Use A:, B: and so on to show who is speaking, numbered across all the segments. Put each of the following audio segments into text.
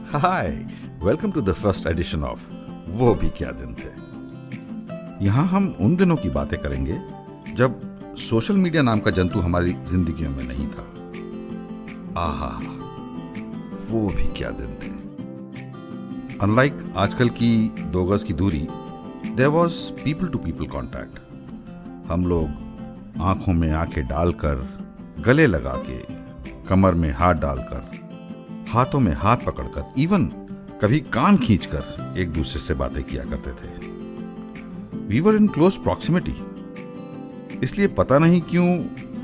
A: Hi, welcome to the first edition of वो भी क्या दिन थे। यहाँ हम उन दिनों की बातें करेंगे जब सोशल मीडिया नाम का जंतु हमारी जिंदगियों में नहीं था। आहा, वो भी क्या दिन थे। अनलाइक आजकल की 2 गज की दूरी, there was people to people contact. हम लोग आंखों में आंखें डालकर, गले लगा के, कमर में हाथ डालकर, हाथों में हाथ पकड़कर, इवन कभी कान खींचकर एक दूसरे से बातें किया करते थे। We were in close proximity. इसलिए पता नहीं क्यों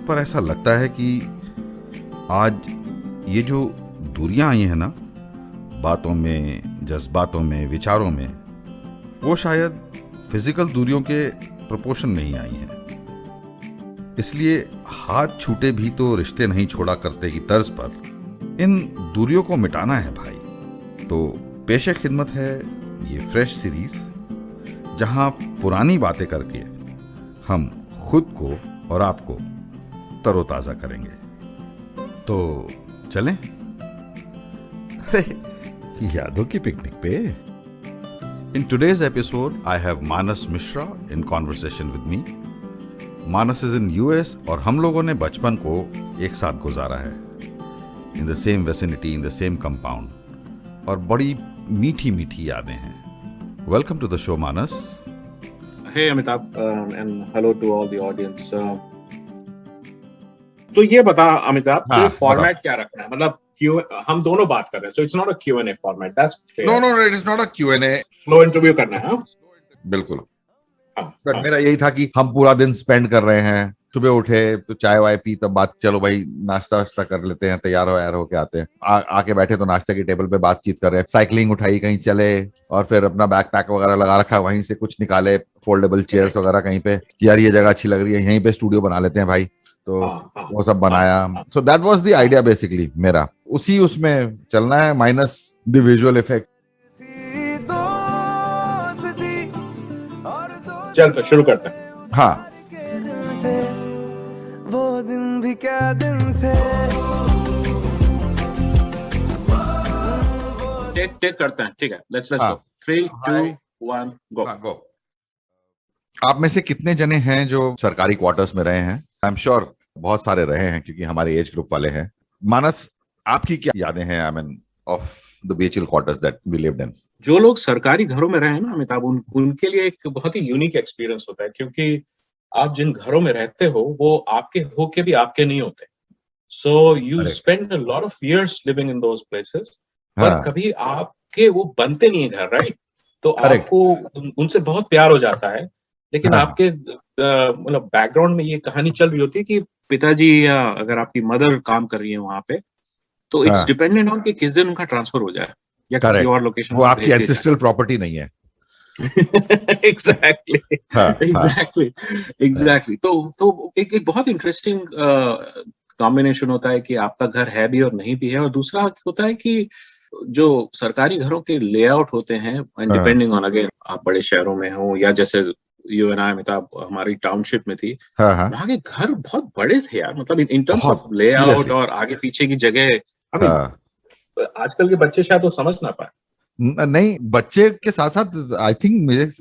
A: पर ऐसा लगता है कि आज ये जो दूरियां आई हैं ना, बातों में, जज्बातों में, विचारों में, वो शायद फिजिकल दूरियों के प्रोपोर्शन में ही आई हैं। इसलिए हाथ छूटे भी तो रिश्ते नहीं छोड़ा करते की तर्ज पर इन दूरियों को मिटाना है भाई। तो पेशे खिदमत है ये फ्रेश सीरीज, जहां पुरानी बातें करके हम खुद को और आपको तरोताजा करेंगे। तो चलें अरे यादों की पिकनिक पे। In today's episode I have Manas Mishra in conversation with me. Manas is in US और हम लोगों ने बचपन को एक साथ गुजारा है, in the same vicinity, in the same compound, और बड़ी मीठी मीठी यादें हैं। Welcome to the show Manas.
B: Hey Amitabh, and hello to all the audience. तो ये बता अमिताभ,
A: हाँ,
B: फॉर्मेट क्या रखना है? मतलब हम दोनों बात कर रहे हैं, so it's not a Q&A format. That's fair.
A: No, it is not a Q&A.
B: Flow interview करना है। हाँ?
A: बिल्कुल।
B: हाँ,
A: बट
B: हाँ।
A: मेरा यही था कि हम पूरा दिन स्पेंड कर रहे हैं, सुबह उठे तो चाय वाय पी, तब बात, चलो भाई नाश्ता वाश्ता कर लेते हैं, तैयार होके आते हैं, आके बैठे तो नाश्ते की टेबल पे बातचीत कर रहे हैं, साइकिलिंग उठाई, कहीं चले, और फिर अपना बैकपैक वगैरह लगा रखा, वहीं से कुछ निकाले, फोल्डेबल चेयर्स वगैरह कहीं पे, यार ये जगह अच्छी लग रही है, यहीं पे स्टूडियो बना लेते हैं भाई, तो वो सब बनाया। So that was the idea basically मेरा, उसी उसमें चलना है, माइनस द विजुअल इफेक्ट।
B: चल तो शुरू करते हैं।
A: हाँ,
C: वो दिन भी क्या दिन थे।
B: टेक करते हैं, ठीक है। लेट्स
A: हाँ।
B: गो। 3, 2, 1 गो।
A: गो। आप में से कितने जने हैं जो सरकारी क्वार्टर्स में रहे हैं? आई एम श्योर बहुत सारे रहे हैं, क्योंकि हमारे एज ग्रुप वाले हैं। मानस, आपकी क्या यादें हैं I mean of the BHEL quarters that we lived in?
B: जो लोग सरकारी घरों में रहे हैं ना अमिताभ, उनके लिए एक बहुत ही यूनिक एक्सपीरियंस होता है, क्योंकि आप जिन घरों में रहते हो वो आपके होके भी आपके नहीं होते। So you spend a lot of years living in those places, पर कभी आपके वो बनते नहीं है घर, राइट? तो आपको उनसे बहुत प्यार हो जाता है, लेकिन आपके मतलब बैकग्राउंड में ये कहानी चल रही होती है कि पिताजी या अगर आपकी मदर काम कर रही है वहां पे, तो इट्स डिपेंडेंट ऑन कि किस दिन उनका ट्रांसफर हो जाए या किसी और लोकेशन,
A: वो आपकी एंसेस्ट्रल प्रॉपर्टी नहीं है।
B: एग्जैक्टली। तो एक बहुत इंटरेस्टिंग कॉम्बिनेशन होता है कि आपका घर है भी और नहीं भी है, और दूसरा होता है कि जो सरकारी घरों के लेआउट होते हैं, डिपेंडिंग ऑन, अगर आप बड़े शहरों में हो या जैसे यू एंड आई अमिताभ हमारी टाउनशिप में थी, वहां के घर बहुत बड़े थे यार, मतलब इन टर्म्स ऑफ लेआउट और आगे पीछे की जगह। आजकल के बच्चे शायद तो समझ ना पाए।
A: नहीं, बच्चे के साथ साथ आई थिंक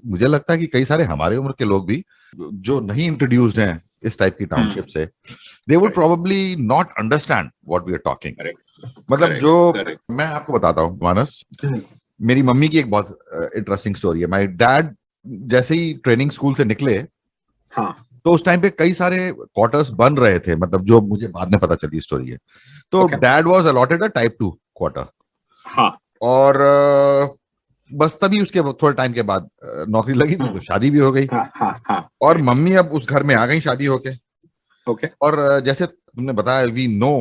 A: मुझे लगता है कि कई सारे हमारे उम्र के लोग भी जो नहीं इंट्रोड्यूस्ड हैं इस टाइप की टाउनशिप से, they would probably not understand what we are talking. मतलब जो मैं आपको बताता हूँ मानस, मेरी मम्मी की एक बहुत इंटरेस्टिंग स्टोरी है। माय डैड जैसे ही ट्रेनिंग स्कूल से निकले, तो उस टाइम पे कई सारे क्वार्टर्स बन रहे थे, मतलब जो मुझे बाद में पता चली स्टोरी है। तो dad was allotted a type 2 quarter, और बस तभी उसके थोड़े टाइम के बाद नौकरी लगी थी, तो शादी भी हो गई। और मम्मी अब उस घर में आ गई शादी होके। और जैसे तुमने बताया, we know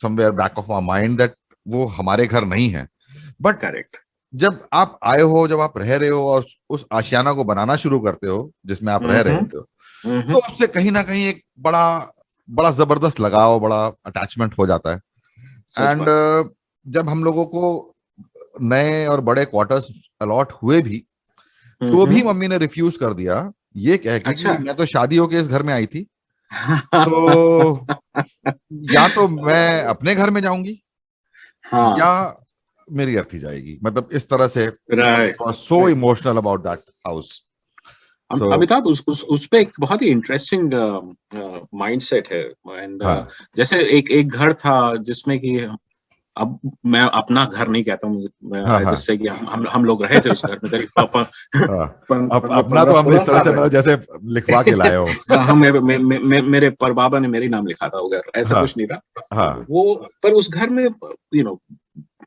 A: somewhere back of our mind that वो हमारे घर नहीं है, बट
B: करेक्ट,
A: जब आप आए हो, जब आप रह रहे हो और उस आशियाना को बनाना शुरू करते हो जिसमें आप रह रहे हो, तो उससे कहीं ना कहीं एक बड़ा जबरदस्त लगाव, बड़ा अटैचमेंट हो जाता है। एंड जब हम लोगों को नए और बड़े क्वार्टर्स अलॉट हुए भी, तो भी मम्मी ने रिफ्यूज कर दिया, ये कह के कि मैं तो शादी होके इस घर में आई थी, तो या तो मैं अपने घर में जाऊंगी, या मेरी अर्थी जाएगी, मतलब इस तरह से
B: right.
A: So emotional about that house. So,
B: Amitabh, उस पे एक बहुत ही इंटरेस्टिंग माइंडसेट है। एंड
A: हाँ
B: जैसे एक घर था जिसमें कि, अब मैं अपना घर नहीं कहता हूँ,
A: हाँ
B: आई
A: हाँ
B: जस्ट से कि हम लोग रहे थे उस घर में करीब पापा
A: हाँ। अपना
B: पंद्रह
A: तो हम
B: सोलह
A: इस तरह
B: साल
A: से
B: रहे।
A: मतलब जैसे लिखवा के लाए हो।
B: हाँ हाँ, मेरे पर बाबा ने मेरे नाम लिखा था वो घर, ऐसा
A: हाँ
B: कुछ नहीं था
A: हाँ
B: वो। पर उस घर में you know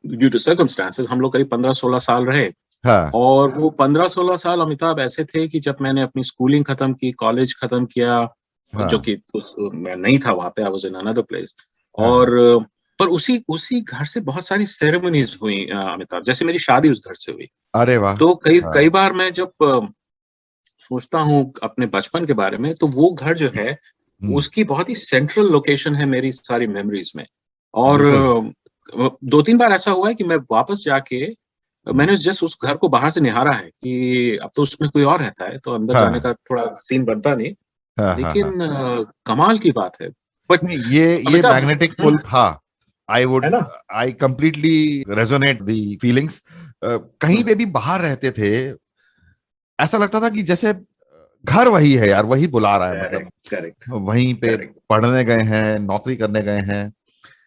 B: due to circumstances हम लोग करीब 15-16 साल रहे।
A: हाँ
B: और वो 15-16 साल अमिताभ ऐसे थे कि जब मैंने अपनी स्कूलिंग खत्म की, कॉलेज खत्म किया, जो
A: हाँ
B: कि मैं नहीं था वहां पे, I was in another place.
A: हाँ
B: और पर उसी घर से बहुत सारी सेरेमनीज हुई अमिताभ, जैसे मेरी शादी उस घर से हुई।
A: अरे वाह।
B: तो कई
A: हाँ
B: कई बार मैं जब सोचता हूँ अपने बचपन के बारे में, तो वो घर जो है
A: हम्म,
B: उसकी बहुत ही सेंट्रल लोकेशन है मेरी सारी मेमोरीज में। और
A: बिल्कुल।
B: 2-3 बार ऐसा हुआ है कि मैं वापस जाके,
A: हम्म,
B: मैंने जस्ट उस घर को बाहर से निहारा है कि अब तो उसमें कोई और रहता है, तो अंदर जाने
A: हाँ
B: का थोड़ा सीन बनता नहीं।
A: हाँ हाँ हाँ।
B: लेकिन कमाल की बात है। बट
A: नहीं, ये
B: अमिताभ,
A: मैग्नेटिक पुल था। आई
B: है
A: वुड
B: ना?
A: I completely resonate the feelings. कहीं पे भी बाहर रहते थे, ऐसा लगता था कि जैसे घर वही है यार, वही बुला रहा है, मतलब
B: करेक्ट, करेक्ट,
A: वहीं पे
B: करेक्ट,
A: पढ़ने गए हैं, नौकरी करने गए हैं,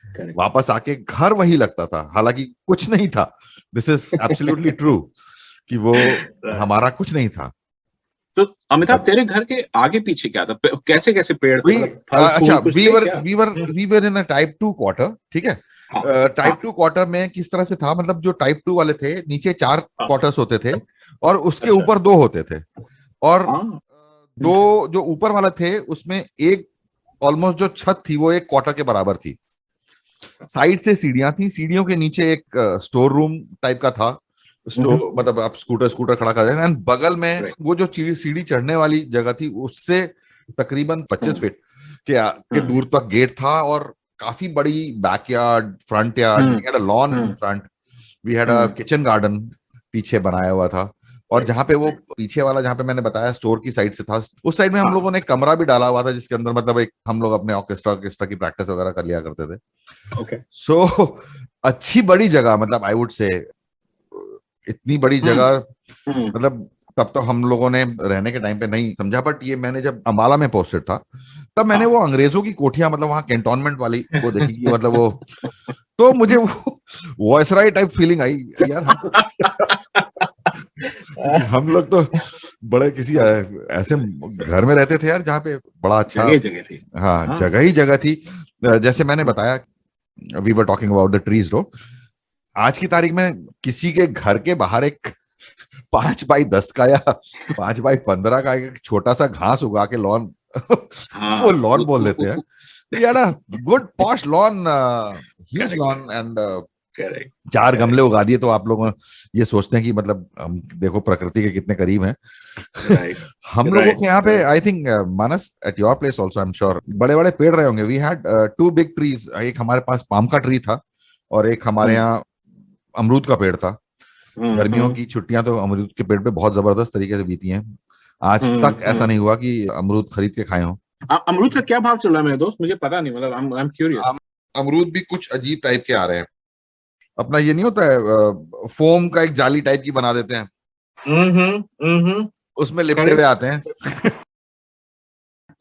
B: करेक्ट।
A: वापस आके घर वही लगता था, हालांकि कुछ नहीं था। दिस इज एब्सोल्युटली ट्रू कि वो हमारा कुछ नहीं था।
B: तो अमिताभ,
A: बट
B: तेरे घर के आगे पीछे क्या था? कैसे कैसे पेड़ थे?
A: वी
B: मतलब फल
A: अच्छा,
B: फूल कुछ
A: वी
B: थे
A: वर
B: क्या?
A: We were we were in a type 2 quarter, ठीक है।
B: हाँ, हाँ,
A: टाइप 2 क्वार्टर में किस तरह से था, मतलब जो टाइप 2 वाले थे, नीचे 4
B: हाँ।
A: क्वार्टर्स होते थे और उसके
B: अच्छा।
A: ऊपर 2 होते थे। और
B: हाँ।
A: दो जो ऊपर वाला थे उसमें एक ऑलमोस्ट जो छत थी वो एक क्वार्टर के बराबर थी। साइड से सीढ़ियां थी, सीढ़ियों के नीचे एक स्टोर रूम टाइप का था। स्टोर मतलब आप स्कूटर स्कूटर खड़ा कर देते, एंड बगल में
B: राइट।
A: वो जो सीढ़ी चढ़ने वाली जगह थी उससे तकरीबन 25 फीट के दूर तक गेट था, और काफी बड़ी backyard, front yard, we had a lawn in front, we had a kitchen garden पीछे बनाया हुआ था। और
B: राइट।
A: जहाँ पे वो पीछे वाला, जहाँ पे मैंने बताया स्टोर की साइड से था, उस साइड में हम लोगों ने एक कमरा भी डाला हुआ था जिसके अंदर मतलब एक हम लोग अपने ऑर्केस्ट्रा की प्रैक्टिस वगैरह कर लिया करते थे।
B: ओके।
A: सो अच्छी बड़ी जगह, मतलब आई वुड से इतनी बड़ी
B: हम्म।
A: जगह,
B: हम्म।
A: मतलब तब तो हम लोगों ने रहने के टाइम पे नहीं समझा, बट ये मैंने जब अम्बाला में पोस्टेड था तब मैंने वो
B: हाँ।
A: अंग्रेजों की कोठियां, मतलब वहां कैंटोनमेंट वाली वो देखी कि मतलब वो, तो मुझे वो वॉयसराय टाइप फीलिंग आई यार। हम लोग तो बड़े किसी ऐसे घर में रहते थे यार जहाँ पे बड़ा अच्छा,
B: जगह जगह थी।
A: हाँ
B: हाँ।
A: जगह ही जगह थी। जैसे मैंने बताया, we were talking about the trees row, आज की तारीख में किसी के घर के बाहर एक 5x10 का या 5x15 का एक छोटा सा घास उगा के लॉन वो
B: हाँ।
A: लॉन बोल देते हैं। We had a good posh lawn, huge
B: correct,
A: lawn, and
B: correct,
A: 4 गमले
B: करेक्ट।
A: उगा दिए, तो आप लोग ये सोचते हैं कि मतलब हम देखो प्रकृति के कितने करीब हैं।
B: राइट,
A: हम लोगों
B: राइट,
A: के यहाँ पे
B: right.
A: I think, Manas at your place also I am sure, बड़े बड़े पेड़ रहे होंगे। वी हैड 2 बिग ट्रीज, एक हमारे पास पाम का ट्री था और एक हमारे
B: हम्म।
A: यहाँ अमरूद का पेड़ था। गर्मियों
B: हम्म।
A: की छुट्टियां तो अमरूद के पेड़ पे बहुत जबरदस्त तरीके से बीती हैं। आज तक ऐसा
B: हम्म।
A: नहीं हुआ कि अमरूद खरीद के खाए हो।
B: अमरूद का क्या भाव चल रहा है मेरे दोस्त? मुझे पता नहीं, मतलब आई एम क्यूरियस।
A: अमरूद भी कुछ अजीब टाइप के आ रहे हैं। अपना ये नहीं होता है, फोम का एक जाली टाइप की बना देते हैं,
B: हम्म।
A: उसमें लिपटे हुए
B: करेक्ट।
A: आते हैं।
B: समझ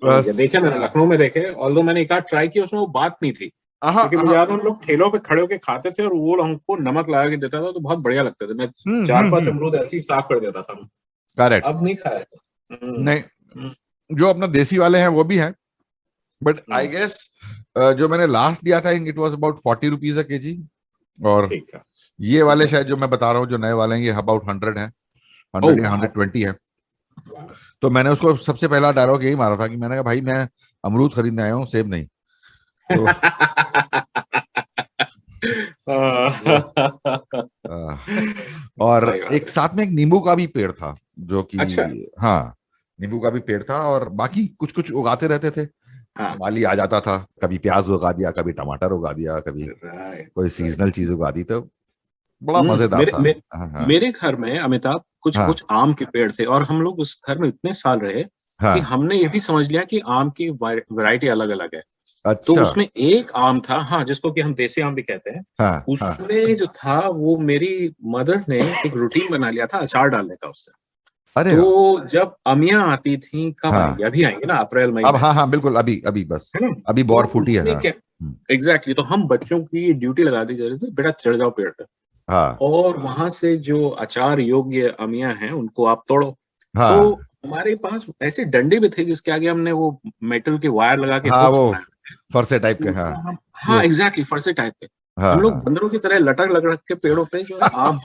B: गया,
A: बस।
B: देखे मैंने लखनऊ में देखे, ऑल्दो मैंने एक आध ट्राई किया, उसमें वो बात नहीं थी।
A: हाँ
B: क्योंकि मुझे
A: हाँ।
B: याद है हम लोग ठेलों पे खड़े होके खाते थे और वो हमको नमक लगा के देता था, तो बहुत बढ़िया लगता था। मैं 4-5
A: हम्म।
B: अमरूद ऐसे ही साफ कर देता था।
A: करेक्ट।
B: अब नहीं खाया। हम्म।
A: नहीं,
B: हम्म।
A: जो अपना देसी वाले हैं वो भी हैं, बट आई
B: हम्म।
A: गेस जो मैंने लास्ट दिया था it was about 40 rupees a KG. और
B: ठीक है।
A: ये
B: ठीक
A: वाले
B: है।
A: शायद जो मैं बता रहा हूँ, जो नए वाले हैं, ये अबाउट 100 है,
B: ओह
A: 100 या
B: वाह।
A: 120 है। तो मैंने उसको सबसे पहला डायलॉग यही मारा था कि मैंने कहा भाई मैं अमरूद खरीदने आया हूँ, सेब नहीं। तो वो, अ, और
B: सही बात
A: एक
B: है।
A: साथ में एक नींबू का भी पेड़ था जो कि,
B: अच्छा।
A: हाँ नींबू का भी पेड़ था, और बाकी कुछ कुछ उगाते रहते थे।
B: हाँ।
A: माली आ जाता था, कभी प्याज उगा दिया, कभी टमाटर उगा दिया, कभी
B: राइट,
A: कोई
B: राइट।
A: सीजनल चीज उगा दी, तो बड़ा मजेदार
B: मेरे
A: था। हाँ हाँ
B: मेरे घर में अमिताभ कुछ
A: हाँ
B: कुछ आम के पेड़ थे, और हम लोग उस घर में इतने साल रहे कि
A: हाँ
B: हमने ये भी समझ लिया कि आम की वैरायटी अलग अलग है। तो
A: अच्छा।
B: उसमें एक आम था, हाँ, जिसको कि हम देसी आम भी कहते हैं।
A: हाँ हाँ।
B: उसमें जो था वो मेरी मदर ने एक रूटीन बना लिया था अचार डालने का उससे।
A: अरे वाह।
B: तो जब अमियाँ आती थी, कब
A: हाँ
B: आएंगी, अभी आएंगी ना अप्रैल मई
A: अब,
B: में,
A: हाँ हाँ बिल्कुल, अभी अभी बस,
B: है ना?
A: अभी
B: तो
A: बौर फूटी है।
B: उसमें
A: हाँ।
B: क्या, एग्जैक्टली, तो हम बच्चों की ड्यूटी लगा दी जा रही थी, बेटा चढ़ जाओ पेड़ पे,
A: हाँ
B: और वहां से जो अचार योग्य अमियाँ हैं उनको आप तोड़ो। तो
A: हाँ
B: हमारे पास ऐसे डंडे भी थे जिसके आगे हमने वो मेटल के वायर लगा के
A: हाँ,
B: हुक्स
A: वो
B: बनाए,
A: फरसे टाइप
B: तो
A: के, हाँ।
B: उसमें हम, हाँ
A: जो,
B: एग्जैक्टली, फरसे टाइप के, हम
A: हाँ
B: लोग
A: हाँ।
B: बंदरों की तरह लटक लग रख के पेड़ों पे जो है आम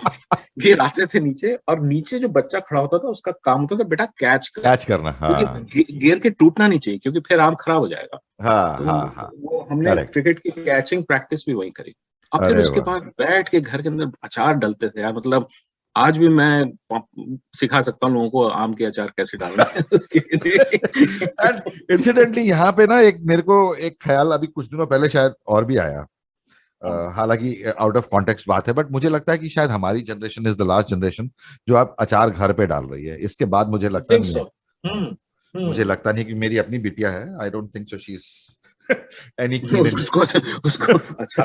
B: गिराते थे नीचे, और नीचे जो बच्चा खड़ा होता था उसका काम होता था बेटा कैच कर,
A: कैच करना,
B: क्योंकि
A: हाँ
B: गिर के टूटना नहीं चाहिए, क्योंकि फिर आम खराब हो जाएगा।
A: हाँ
B: तो
A: हाँ हाँ।
B: वो हमने
A: करेक्ट।
B: क्रिकेट की कैचिंग प्रैक्टिस भी वही करी। और फिर
A: अरे
B: उसके
A: वाह।
B: बाद बैठ के घर के अंदर अचार डलते थे यार, मतलब आज भी मैं सिखा सकता हूँ लोगों को आम के अचार कैसे डालना है उसके लिए।
A: एंड इंसिडेंटली यहाँ पे ना एक मेरे को एक ख्याल अभी कुछ दिनों पहले शायद और भी आया। हालांकि आउट ऑफ कॉन्टेक्स्ट बात है, बट मुझे लगता है कि शायद हमारी generation is the last generation जो आप अचार घर पे डाल रही है। इसके बाद मुझे लगता
B: थिंक
A: नहीं है।
B: सो।
A: हाँ,
B: हम्म।
A: मुझे
B: हम्म।
A: लगता नहीं कि मेरी अपनी बिटिया है। I don't think so she is any कीन इन।
B: उसको उसको अच्छा,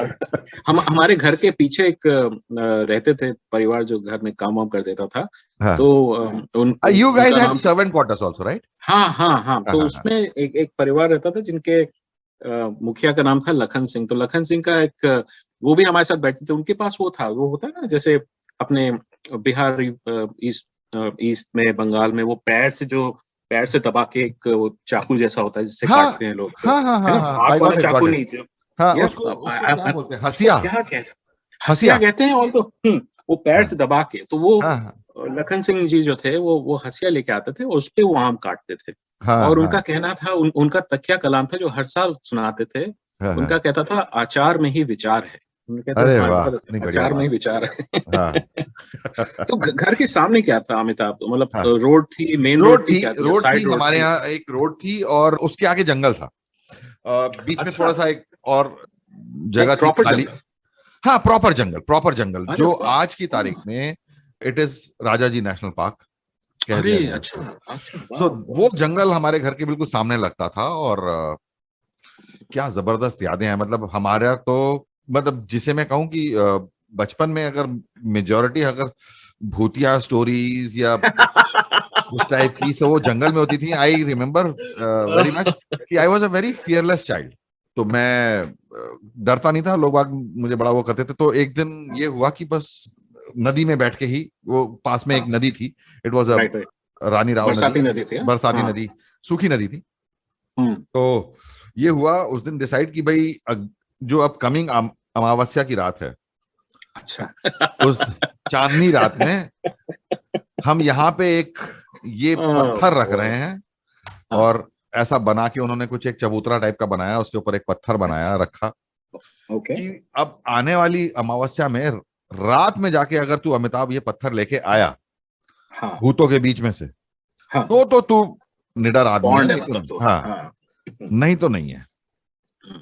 B: हम हमारे घर के पीछे एक रहते थे परिवार जो घर में काम वाम कर देता था।
A: हाँ,
B: तो
A: यू गाइस
B: उनका
A: हैड
B: नाम,
A: सर्वेंट क्वार्टर्स आल्सो, राइट?
B: हाँ हाँ हाँ,
A: हाँ
B: तो
A: हाँ हाँ।
B: उसमें एक एक परिवार रहता था जिनके मुखिया का नाम था लखन सिंह। तो लखन सिंह का एक वो भी हमारे साथ बैठते थे। उनके पास वो था, वो होता है ना जैसे अपने बिहार, ईस्ट, ईस्ट में, बंगाल में, वो पैर से दबा के एक वो चाकू जैसा होता है जिससे
A: हाँ
B: काटते हैं लोग,
A: हाँ हाँ
B: है
A: हाँ
B: ना,
A: हाँ,
B: धाक
A: आई
B: वाला
A: गॉट इट,
B: चाकू
A: गॉट इट।
B: नहीं जो,
A: हाँ,
B: यार
A: उसको उसको क्या बोलते हैं,
B: उसको
A: हसिया।
B: क्या कहते हैं, हंसिया
A: हसिया।
B: कहते हैं, और तो वो पैर
A: हाँ
B: से दबा के, तो वो
A: हाँ हाँ
B: लखन सिंह जी जो थे वो हंसिया लेके आते थे, उस पे वो आम काटते थे।
A: हाँ
B: और
A: हाँ
B: उनका कहना था, उनका तकिया कलाम था जो हर साल सुनाते थे।
A: हाँ हाँ।
B: उनका कहता था आचार में ही विचार है। उन्होंने कहते
A: अरे
B: हाँ
A: वाह,
B: बहुत
A: कितनी
B: अच्छा,
A: बढ़िया
B: आचार में ही
A: बात।
B: विचार है।
A: हाँ।
B: तो घर के सामने क्या था अमिताभ, मतलब
A: हाँ,
B: रोड थी, मेन रोड
A: रोड
B: थी,
A: थी,
B: क्या थी, या
A: रोड थी,
B: साइड रोड
A: हमारे
B: थी?
A: यहाँ एक रोड थी और उसके आगे जंगल था। बीच में
B: अच्छा,
A: थोड़ा सा एक और जगह
B: लाइक
A: थी
B: प्रॉपर
A: खाली।
B: जंगल?
A: हाँ, प्रॉपर जंगल, प्रॉपर जंगल
B: अरे
A: जो
B: वाह।
A: आज की तारीख
B: हाँ,
A: में it is Rajaji national park कह
B: अरे
A: दिया गया
B: अच्छा,
A: उसको।
B: अच्छा,
A: सो
B: वाह
A: वो
B: वाह।
A: जंगल हमारे घर के बिल्कुल सामने लगता था। और क्या जबरदस्त यादें हैं। मतलब हमारा तो, मतलब जिसे मैं कहूँ कि बचपन में अगर मेजोरिटी अगर भूतिया स्टोरीज या उस टाइप की सो वो जंगल में होती थी। आई रिमेम्बर वेरी मच कि I was a very fearless child. तो मैं डरता नहीं था। लोग बाग मुझे बड़ा वो करते थे। तो एक दिन ये हुआ कि बस नदी में बैठ के ही, वो पास में एक नदी थी, it was a
B: right right,
A: Rani Rao नदी,
B: बरसाती नदी थी,
A: बरसाती
B: हाँ।
A: नदी, सूखी नदी थी।
B: हम्म।
A: तो ये हुआ उस दिन डिसाइड कि भाई जो अपकमिंग अमावस्या की रात है,
B: अच्छा।
A: उस चांदनी रात में हम यहाँ पे एक ये
B: ओह
A: पत्थर रख
B: बॉय।
A: रहे हैं।
B: हाँ,
A: और ऐसा बना के उन्होंने कुछ एक चबूतरा टाइप का बनाया, उसके ऊपर एक पत्थर बनाया,
B: अच्छा,
A: रखा
B: ओके।
A: कि अब आने वाली अमावस्या में रात में जाके अगर तू अमिताभ ये पत्थर लेके आया
B: हाँ
A: भूतों के बीच में से,
B: हाँ,
A: तो तू निडर आदमी है,
B: बॉन्ड है
A: नहीं तो
B: मतलब
A: नहीं।
B: तो,
A: हाँ,
B: हाँ।
A: नहीं तो नहीं है।
B: हम्म।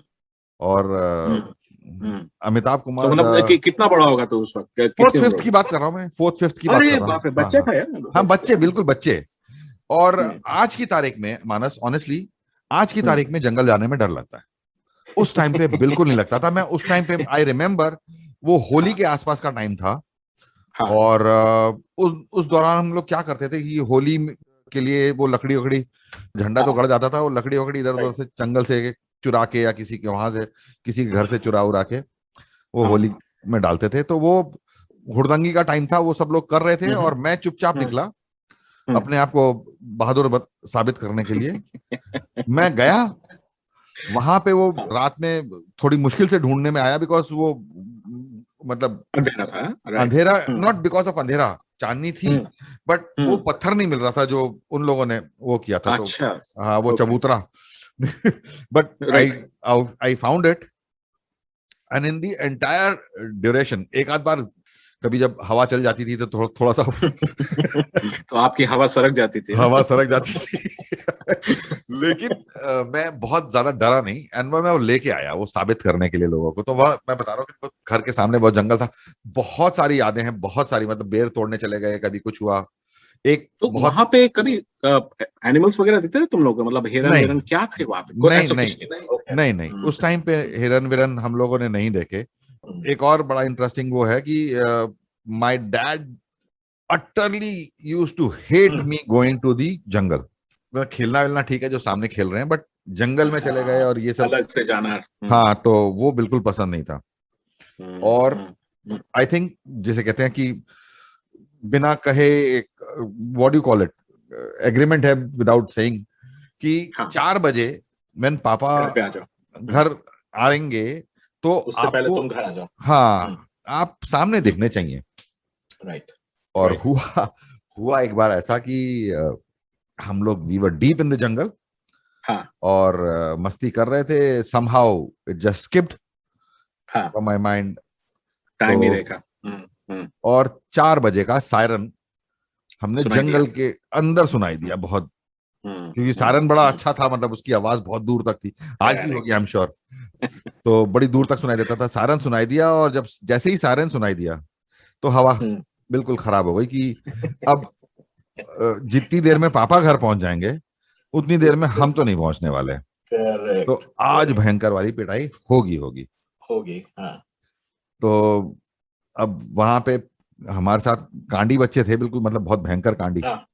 A: और
B: हम्म। हम्म।
A: अमिताभ
B: तो
A: कुमार,
B: मतलब कितना बड़ा होगा तो उस वक्त,
A: फोर्थ
B: कितनी उम्र
A: फिफ्थ की
B: होगी?
A: बात कर रहा हूँ मैं, फोर्थ फिफ्थ की बात कर
B: अरे
A: रहा हूँ।
B: बाप रे,
A: हाँ
B: बच्चा
A: हाँ
B: था यार,
A: हाँ,
B: बस
A: बच्चे,
B: यार।
A: बिल्कुल बच्चे। और
B: हम्म।
A: आज की तारीख में मानस, ऑनेस्टली आज की तारीख
B: हम्म।
A: में जंगल जाने में डर लगता है। उस टाइम पे बिल्कुल नहीं लगता था। मैं उस टाइम पे आई रिमेम्बर वो होली
B: हाँ
A: के आसपास का टाइम था।
B: हाँ
A: और उस दौरान हम लोग क्या करते थे कि होली के लिए वो लकड़ी वकड़ी, झंडा तो
B: हाँ,
A: गड़ जाता था, वो लकड़ी वकड़ी इधर उधर
B: राइट,
A: से जंगल से चुरा के या किसी के वहां से, किसी के घर से चुरा उरा के वो
B: हाँ।
A: होली में डालते थे। तो वो हुड़दंगी का टाइम था, वो सब लोग कर रहे थे
B: हम्म।
A: और मैं चुपचाप
B: हम्म।
A: निकला
B: हम्म।
A: अपने आप को बहादुर साबित करने के लिए। मैं गया वहां पे। वो
B: हाँ,
A: रात में थोड़ी मुश्किल से ढूंढने में आया, बिकॉज वो मतलब
B: अंधेरा था, राइट।
A: अंधेरा,
B: हम्म।
A: नॉट बिकॉज ऑफ अंधेरा, चांदनी थी,
B: हम्म।
A: बट वो
B: हम्म।
A: पत्थर नहीं मिल रहा था जो उन लोगों ने वो किया था। तो
B: अच्छा,
A: हाँ, वो
B: ओके,
A: चबूतरा but I
B: right.
A: I found it. And in the entire duration, एक आध बार कभी जब हवा चल जाती थी तो थोड़ा सा
B: तो आपकी हवा सरक जाती थी ना?
A: हवा सरक जाती थी लेकिन मैं बहुत ज्यादा डरा नहीं। एंड मैं वो लेके आया वो साबित करने के लिए लोगों को। तो वह मैं बता रहा हूँ कि घर के सामने बहुत जंगल था, बहुत सारी यादें हैं, बहुत सारी। मतलब बेर तोड़ने चले गए, कभी कुछ हुआ, एक
B: तो
A: बहुत
B: वहां पे कभी एनिमल्स वगैरह दिखते थे तुम लोग को? मतलब हिरन
A: नहीं
B: विरन क्या थे वहां पे? कोई
A: नहीं
B: ऐसा
A: नहीं
B: कुछ नहीं? ओके।
A: नहीं नहीं, उस टाइम पे हिरन विरन हम लोगों ने नहीं देखे। एक और बड़ा इंटरेस्टिंग वो है कि my dad utterly used to hate me going to the jungle. मतलब खेलना वेलना ठीक है, जो सामने खेल रहे हैं, बट जंगल में चले गए और ये सब,
B: अलग से जाना।
A: हाँ, तो वो बिल्कुल पसंद नहीं था। और
B: हम्म।
A: आई थिंक जिसे कहते हैं कि बिना कहे एक what you call it, agreement है विदाउट सेइंग कि
B: हाँ,
A: 4 बजे व्हेन पापा
B: घर पे आ जाओ।
A: घर आएंगे तो
B: उससे पहले
A: आपको,
B: तुम घर आ जाओ।
A: हाँ, आप सामने दिखने चाहिए।
B: राइट।
A: और
B: राइट।
A: हुआ हुआ एक बार ऐसा कि हम लोग we were deep in the jungle
B: हाँ।
A: और मस्ती कर रहे थे, समहाउ इट जस्ट स्किप्ड
B: हाँ,
A: फ्रॉम माय माइंड। तो
B: टाइम नहीं देखा।
A: और 4 बजे का सायरन हमने
B: सुनाई दिया।
A: जंगल के अंदर सुनाई दिया बहुत, क्योंकि सायरन बड़ा अच्छा था, मतलब उसकी आवाज बहुत दूर तक थी, आज भी होगी
B: करेक्ट।
A: I am sure. तो बड़ी दूर तक सुनाई देता था, सायरन सुनाई दिया, और जब जैसे ही सायरन सुनाई दिया तो हवा बिल्कुल खराब हो गई कि अब जितनी देर में पापा घर पहुंच जाएंगे उतनी देर में हम तो नहीं पहुंचने वाले। तो
B: करेक्ट।
A: आज भयंकर वाली पिटाई होगी होगी।
B: होगी। हाँ।
A: तो अब वहां पे हमारे साथ कांडी बच्चे थे बिल्कुल, मतलब बहुत भयंकर कांडी,
B: हाँ।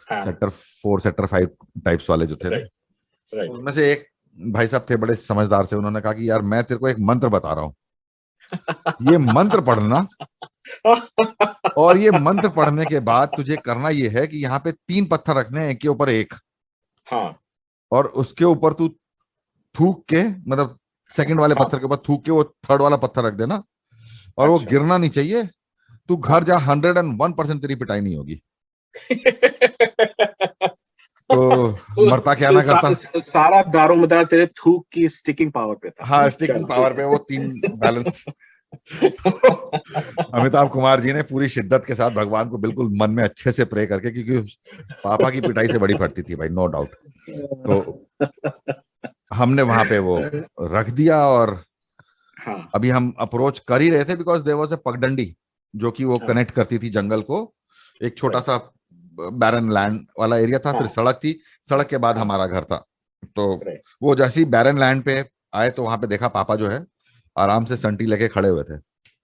B: हाँ।
A: सेक्टर 4 सेक्टर 5 टाइप्स वाले जो थे ना।
B: राइट। राइट।
A: उनमें से एक भाई साहब थे बड़े समझदार से, उन्होंने कहा कि यार मैं तेरे को एक मंत्र बता रहा हूँ, ये मंत्र पढ़ना, और ये मंत्र पढ़ने के बाद तुझे करना ये है कि यहाँ पे 3 पत्थर रखने हैं, एक के ऊपर एक,
B: हाँ।
A: और उसके ऊपर तू थूक के, मतलब सेकंड वाले
B: हाँ।
A: पत्थर के ऊपर थूक के वो थर्ड वाला पत्थर रख देना, और वो
B: अच्छा।
A: गिरना नहीं चाहिए। तू घर जा, 101% तेरी पिटाई नहीं होगी। तो मरता क्या ना करता।
B: सारा दारोमदार तेरे थूक की स्टिकिंग पावर पे था।
A: हाँ, स्टिकिंग
B: चल
A: पावर
B: ठीक
A: पे वो 3 बैलेंस। अमिताभ कुमार जी ने पूरी शिद्दत के साथ भगवान को बिल्कुल मन में अच्छे से प्रे करके, क्योंकि पापा की पिटाई से बड़ी फटती थी भाई, नो डाउट। तो हमने वहां पे वो
B: है।
A: रख दिया, और
B: हाँ।
A: अभी हम अप्रोच कर ही रहे थे, बिकॉज देयर वाज अ पगडंडी जो कि वो
B: हाँ।
A: कनेक्ट करती थी जंगल को, एक छोटा
B: राइट।
A: सा बैरन लैंड वाला एरिया था, फिर
B: हाँ।
A: सड़क थी, सड़क के बाद
B: हाँ।
A: हमारा घर था। तो
B: राइट।
A: वो जैसे ही बैरन लैंड पे आए तो वहां पे देखा पापा जो है आराम से संटी लेके खड़े हुए थे।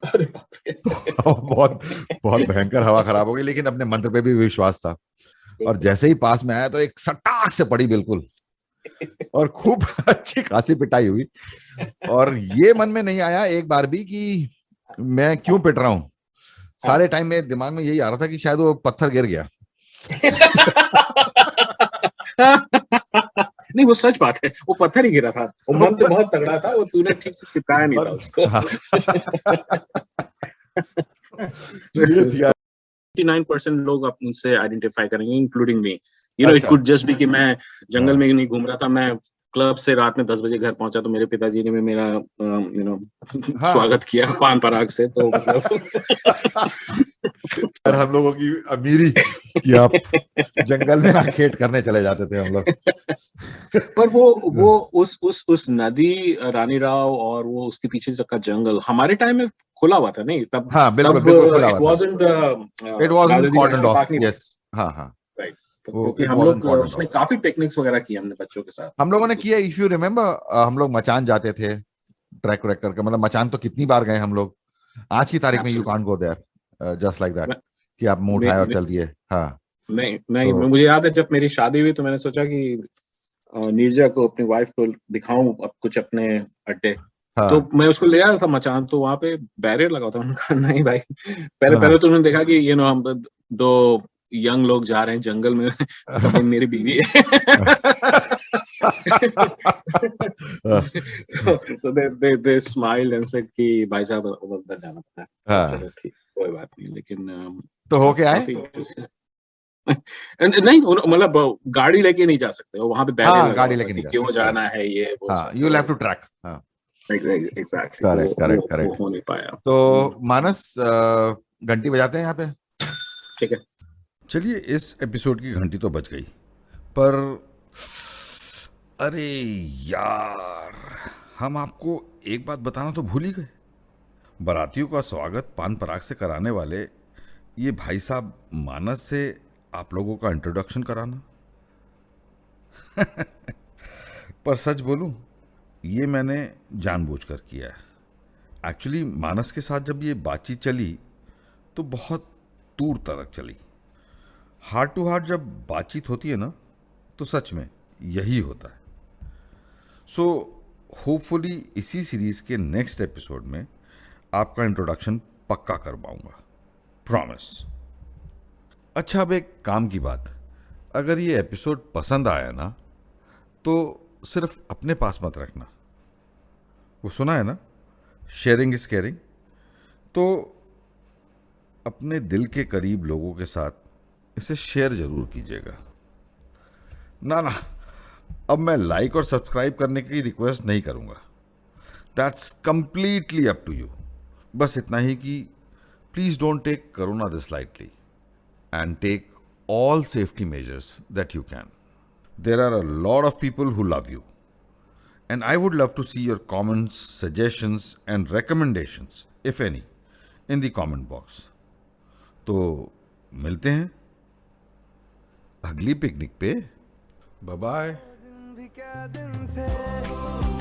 B: अरे बाप रे।
A: तो बहुत बहुत भयंकर हवा खराब हो गई, लेकिन अपने मंत्र पे भी विश्वास था। और जैसे ही पास में आया तो एक सटाक से पड़ी बिल्कुल, और खूब अच्छी खासी पिटाई हुई। और ये मन में नहीं आया एक बार भी कि मैं क्यों पिट रहा हूं,
B: हाँ।
A: सारे टाइम मेरे दिमाग में यही आ रहा था कि शायद वो पत्थर गिर गया।
B: नहीं, वो सच बात है, वो पत्थर ही गिरा था, वो
A: वो
B: मंत्र बहुत तगड़ा था, वो तूने ठीक से चिपकाया नहीं था उसको।
A: हाँ। ये थी यार।
B: 99% लोग आप उनसे आइडेंटिफाई करेंगे, including me. You know, it
A: अच्छा।
B: कुड जस्ट बी कि मैं जंगल
A: हाँ।
B: में नहीं घूम रहा था, मैं क्लब से रात में 10 बजे घर पहुंचा तो मेरे पिताजी ने भी मेरा यू नो
A: हाँ।
B: स्वागत किया पान पराग से, तो मतलब
A: यार हम लोगों की अमीरी कि आप जंगल में आखेट करने चले जाते थे हम लोग।
B: पर वो उस नदी, रानी राव, और वो उसके पीछे का जंगल हमारे टाइम में खुला हुआ था नहीं तब।
A: हाँ, बिल्कुल
B: तब
A: बिल्कुल खुला
B: इट
A: हुआ था।
B: Wasn't
A: it wasn't
B: Rajaji
A: cordoned
B: national
A: off,
B: park नहीं था।
A: यस। हाँ हाँ।
B: राइट। तो
A: वो
B: क्योंकि
A: इट
B: हम
A: वाजंट
B: लोग
A: कॉर्डन्ड
B: उसमें
A: ऑफ।
B: काफी पिकनिक्स वगैरह की हमने बच्चों के साथ।
A: हम लोगों ने किया, इफ यू रिमेम्बर, हम लोग मचान जाते थे ट्रैक व्रैक करके, मतलब मचान तो कितनी बार गए हम लोग, आज की तारीख में you can't go there just like that कि आप मुंह उठाए और चल दिए। हाँ।
B: नहीं नहीं,
A: तो
B: मुझे याद है जब मेरी शादी हुई तो मैंने सोचा कि नीरजा को, अपनी वाइफ को दिखाऊं अब कुछ अपने अड्डे। तो
A: हाँ
B: मैं उसको ले आया था मचान, तो वहां पे बैरियर लगा था। उन्होंने कहा नहीं भाई, पहले
A: हाँ।
B: पहले तो उन्होंने देखा कि यू नो हम दो यंग लोग जा रहे हैं जंगल में, तो भाई मेरी बीवी है। so they smiled and said कि भाई साहब अब अंदर जाना पड़ता है। तो
A: हाँ।
B: चलो ठीक, कोई बात नहीं, लेकिन
A: तो होके आए।
B: काफी interesting। नहीं, मतलब गाड़ी लेके नहीं जा सकते, वहां पे बैरियर
A: हाँ,
B: लगा
A: गाड़ी
B: हुआ था
A: लेके
B: कि
A: नहीं जा
B: क्यों
A: सकते, करेक्ट।
B: जाना है, ये वो
A: हाँ,
B: सब।
A: You have to track. हाँ,
B: एग्जैक्टली,
A: करेक्ट करेक्ट
B: वो
A: करेक्ट।
B: हो नहीं पाया।
A: तो मानस, घंटी बजाते हैं यहाँ पे।
B: ठीक है।
A: चलिए, इस एपिसोड की घंटी तो बज गई, पर अरे यार, हम आपको एक बात बताना तो भूल ही गए। बारातियों का स्वागत पान पराग से कराने वाले ये भाई साहब मानस से आप लोगों का इंट्रोडक्शन कराना। पर सच बोलूं, ये मैंने जानबूझकर किया है। एक्चुअली मानस के साथ जब ये बातचीत चली तो बहुत दूर तक चली। हार्ट टू हार्ट जब बातचीत होती है ना, तो सच में यही होता है। सो होपफुली इसी सीरीज के नेक्स्ट एपिसोड में आपका इंट्रोडक्शन पक्का करवाऊंगा, प्रॉमिस। अच्छा, अब एक काम की बात, अगर ये एपिसोड पसंद आया ना तो सिर्फ अपने पास मत रखना। वो सुना है ना, शेयरिंग इज केयरिंग। तो अपने दिल के करीब लोगों के साथ इसे शेयर जरूर कीजिएगा। ना, अब मैं लाइक और सब्सक्राइब करने की रिक्वेस्ट नहीं करूंगा। That's completely up to you. बस इतना ही कि please don't take corona this lightly and take all safety measures that you can. There are a lot of people who love you, and I would love to see your comments, suggestions and recommendations, if any, in the comment box. तो मिलते हैं अगली picnic पे। Bye bye.
C: दिन भी क्या दिन थे।